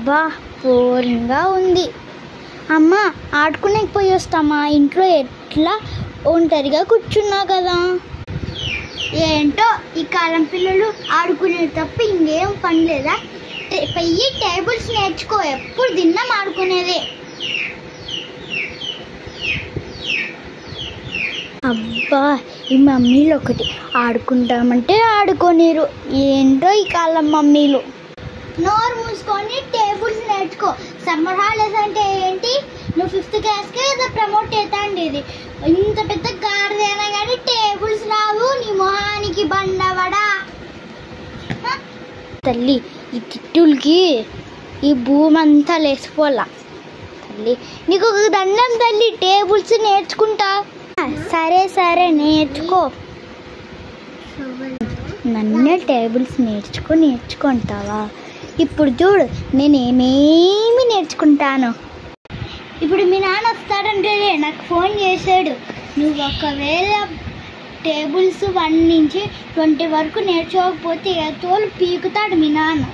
బా బోరింగ్గా ఉంది. అమ్మ ఆడుకునే పోయి వస్తామా, ఇంట్లో ఎట్లా ఒంటరిగా కూర్చున్నా కదా. ఏంటో ఈ కాలం పిల్లలు ఆడుకునే తప్ప ఇంకేం పని లేదా. పోయి టేబుల్స్ నేర్చుకో, ఎప్పుడు తిన్నా ఆడుకునేదే. అబ్బా ఈ మమ్మీలు ఒకటి ఆడుకుంటామంటే ఆడుకోనిరు. ఏంటో ఈ కాలం మమ్మీలు. నోరు మూసుకొని టేబుల్స్ నేర్చుకో. సమ్మర్ హాలిడేస్ అంటే ఏంటి, నువ్వు 5th క్లాస్కే కదా ప్రమోట్ అవుతాండేది. ఇంత పెద్ద గాడిదైనా కానీ టేబుల్స్ రావు నీ మొహానికి బండవడా. తల్లి ఈ తిట్టులకి ఈ భూమి అంతా లేచిపోలా. తల్లి నీకు ఒక దండం తల్లి, టేబుల్స్ నేర్చుకుంటా. సరే సరే నేర్చుకో. నన్నే టేబుల్స్ నేర్చుకుంటావా? ఇప్పుడు చూడు నేను ఏమేమి నేర్చుకుంటాను. ఇప్పుడు మీ నాన్న వస్తాడంటే నాకు ఫోన్ చేశాడు. నువ్వు ఒకవేళ టేబుల్స్ 1 నుంచి 20 వరకు నేర్చుకోకపోతే తోలు పీకుతాడు మీ నాన్న.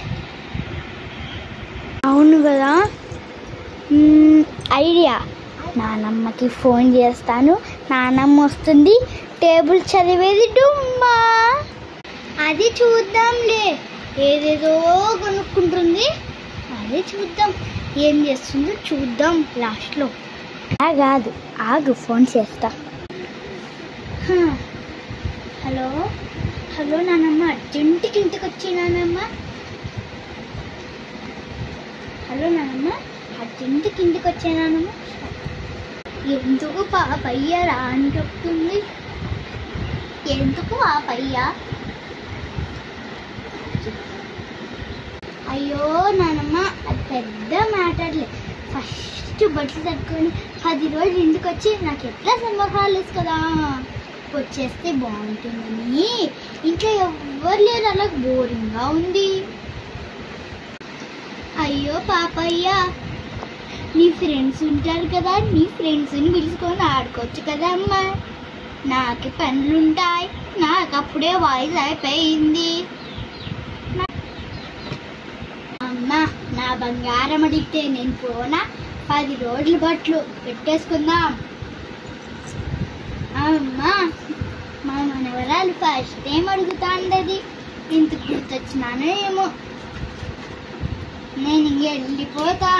అవును కదా, ఐడియా. నానమ్మకి ఫోన్ చేస్తాను, నానమ్మ వస్తుంది, టేబుల్ చదివేది డుమ్మా. అది చూద్దాంలే, ఏదేదో కొనుక్కుంటుంది, అదే చూద్దాం. ఏం చేస్తుందో చూద్దాం లాస్ట్లో. కాదు ఆగు, ఫోన్ చేస్తా. హలో హలో నానమ్మ, అర్జెంటుకి ఇంటికి వచ్చి నానమ్మ. హలో నానమ్మ, అర్జెంటుకి ఇంటికి వచ్చానమ్మ. ఎందుకు పాపయ్య రా అని చెప్తుంది. ఎందుకు పాపయ్య? అయ్యో నానమ్మ, అది పెద్ద మ్యాటర్లే. ఫస్ట్ బట్టలు తట్టుకొని 10 రోజులు ఇంటికి వచ్చి నాకు ఎట్లా సమ్మర్ హాలిడేస్ కదా వచ్చేస్తే బాగుంటుందని. ఇంట్లో ఎవ్వరు లేరు, అలా బోరింగ్గా ఉంది. అయ్యో పాపయ్య, నీ ఫ్రెండ్స్ ఉంటారు కదా, నీ ఫ్రెండ్స్ని పిలుచుకొని ఆడుకోవచ్చు కదా అమ్మా. నాకు పనులుంటాయి, నాకు అప్పుడే వాయిస్ అయిపోయింది. అమ్మా నా బంగారం అడిగితే నేను పోనా? 10 రోజుల బట్టలు పెట్టేసుకుందాం. అమ్మా మా మనవరాలు ఫస్ట్ టైం అడుగుతాండది, ఇంత గుర్తొచ్చినానో ఏమో. నేను ఇంక వెళ్ళిపోతా.